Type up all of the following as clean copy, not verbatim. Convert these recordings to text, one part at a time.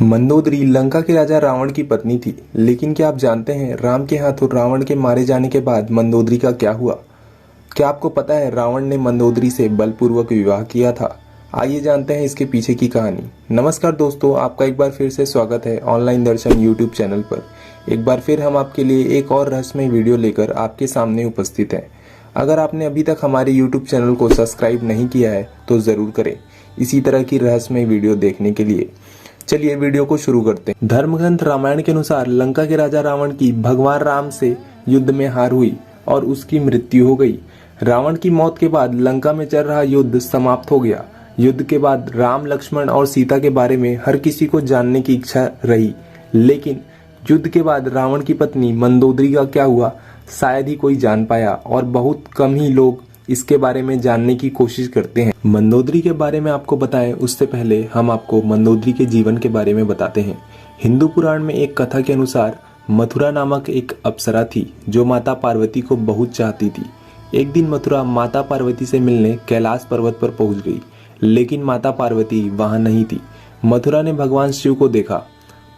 मंदोदरी लंका के राजा रावण की पत्नी थी। लेकिन क्या आप जानते हैं राम के हाथों रावण के मारे जाने के बाद मंदोदरी का क्या हुआ? क्या आपको पता है रावण ने मंदोदरी से बलपूर्वक विवाह किया था? आइए जानते हैं इसके पीछे की कहानी। नमस्कार दोस्तों, आपका एक बार फिर से स्वागत है ऑनलाइन दर्शन यूट्यूब चैनल पर। एक बार फिर हम आपके लिए एक और रहस्यमय वीडियो लेकर आपके सामने उपस्थित हैं। अगर आपने अभी तक हमारे यूट्यूब चैनल को सब्सक्राइब नहीं किया है तो ज़रूर करें इसी तरह की रहस्यमय वीडियो देखने के लिए। चलिए वीडियो को शुरू करते हैं। धर्मग्रंथ रामायण के अनुसार लंका के राजा रावण की भगवान राम से युद्ध में हार हुई और उसकी मृत्यु हो गई। रावण की मौत के बाद लंका में चल रहा युद्ध समाप्त हो गया। युद्ध के बाद राम, लक्ष्मण और सीता के बारे में हर किसी को जानने की इच्छा रही, लेकिन युद्ध के बाद रावण की पत्नी मंदोदरी का क्या हुआ शायद ही कोई जान पाया और बहुत कम ही लोग इसके बारे में जानने की कोशिश करते हैं। मंदोदरी के बारे में आपको बताएं उससे पहले हम आपको मंदोदरी के जीवन के बारे में बताते हैं। हिंदू पुराण में एक कथा के अनुसार मथुरा नामक एक अप्सरा थी जो माता पार्वती को बहुत चाहती थी। एक दिन मथुरा माता पार्वती से मिलने कैलाश पर्वत पर पहुंच गई, लेकिन माता पार्वती वहां नहीं थी। मथुरा ने भगवान शिव को देखा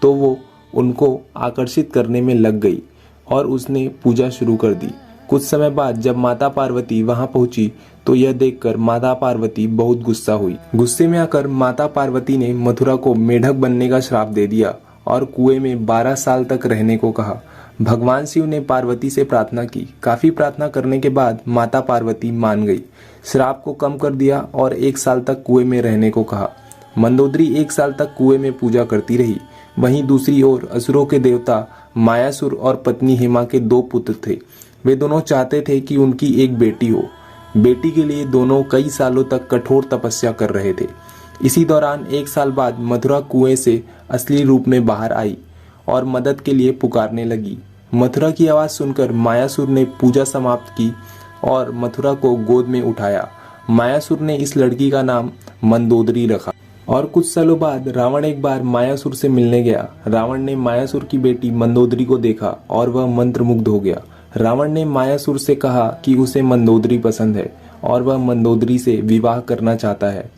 तो वो उनको आकर्षित करने में लग गई और उसने पूजा शुरू कर दी। कुछ समय बाद जब माता पार्वती वहां पहुंची तो यह देखकर माता पार्वती बहुत गुस्सा हुई। गुस्से में आकर माता पार्वती ने मथुरा को मेढक बनने का श्राप दे दिया और कुएं में 12 साल तक रहने को कहा। भगवान शिव ने पार्वती से प्रार्थना की। काफी प्रार्थना करने के बाद माता पार्वती मान गई, श्राप को कम कर दिया और 1 साल तक कुएं में रहने को कहा। मंदोदरी 1 साल तक कुएं में पूजा करती रही। वहीं दूसरी ओर असुरों के देवता मायासुर और पत्नी हेमा के 2 पुत्र थे। वे दोनों चाहते थे कि उनकी एक बेटी हो। बेटी के लिए दोनों कई सालों तक कठोर तपस्या कर रहे थे। इसी दौरान 1 साल बाद मथुरा कुएं से असली रूप में बाहर आई और मदद के लिए पुकारने लगी। मथुरा की आवाज सुनकर मायासुर ने पूजा समाप्त की और मथुरा को गोद में उठाया। मायासुर ने इस लड़की का नाम मंदोदरी रखा। और कुछ सालों बाद रावण एक बार मायासुर से मिलने गया। रावण ने मायासुर की बेटी मंदोदरी को देखा और वह मंत्रमुग्ध हो गया। रावण ने मायासुर से कहा कि उसे मंदोदरी पसंद है और वह मंदोदरी से विवाह करना चाहता है।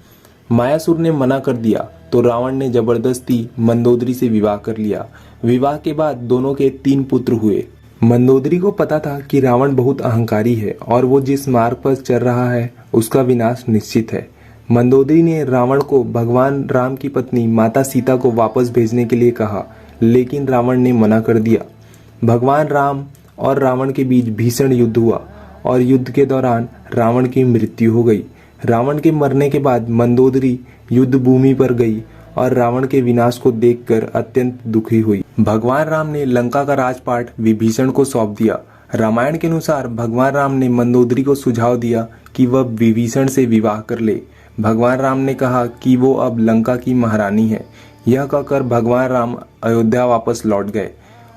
मायासुर ने मना कर दिया तो रावण ने जबरदस्ती मंदोदरी से विवाह कर लिया। विवाह के बाद दोनों के 3 पुत्र हुए। मंदोदरी को पता था कि रावण बहुत अहंकारी है और वो जिस मार्ग पर चल रहा है उसका विनाश निश्चित है। मंदोदरी ने रावण को भगवान राम की पत्नी माता सीता को वापस भेजने के लिए कहा, लेकिन रावण ने मना कर दिया। भगवान राम और रावण के बीच भीषण युद्ध हुआ और युद्ध के दौरान रावण की मृत्यु हो गई। रावण के मरने के बाद मंदोदरी युद्ध भूमि पर गई और रावण के विनाश को देखकर अत्यंत दुखी हुई। भगवान राम ने लंका का राजपाट विभीषण को सौंप दिया। रामायण के अनुसार भगवान राम ने मंदोदरी को सुझाव दिया कि वह विभीषण से विवाह कर ले। भगवान राम ने कहा कि वो अब लंका की महारानी है। यह कहकर भगवान राम अयोध्या वापस लौट गए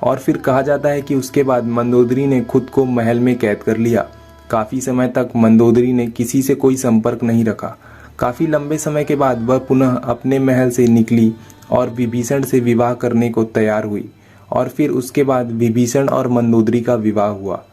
और फिर कहा जाता है कि उसके बाद मंदोदरी ने खुद को महल में कैद कर लिया। काफी समय तक मंदोदरी ने किसी से कोई संपर्क नहीं रखा। काफी लंबे समय के बाद वह पुनः अपने महल से निकली और विभीषण से विवाह करने को तैयार हुई और फिर उसके बाद विभीषण और मंदोदरी का विवाह हुआ।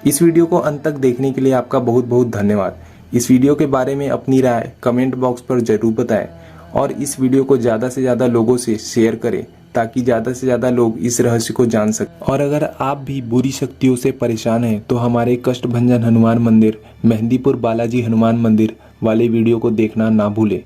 इस वीडियो को अंत तक देखने के लिए आपका बहुत बहुत धन्यवाद। इस वीडियो के बारे में अपनी राय कमेंट बॉक्स पर जरूर बताएं और इस वीडियो को ज़्यादा से ज़्यादा लोगों से शेयर करें ताकि ज़्यादा से ज़्यादा लोग इस रहस्य को जान सकें। और अगर आप भी बुरी शक्तियों से परेशान हैं तो हमारे कष्टभंजन हनुमान मंदिर, मेहंदीपुर बालाजी हनुमान मंदिर वाले वीडियो को देखना ना भूलें।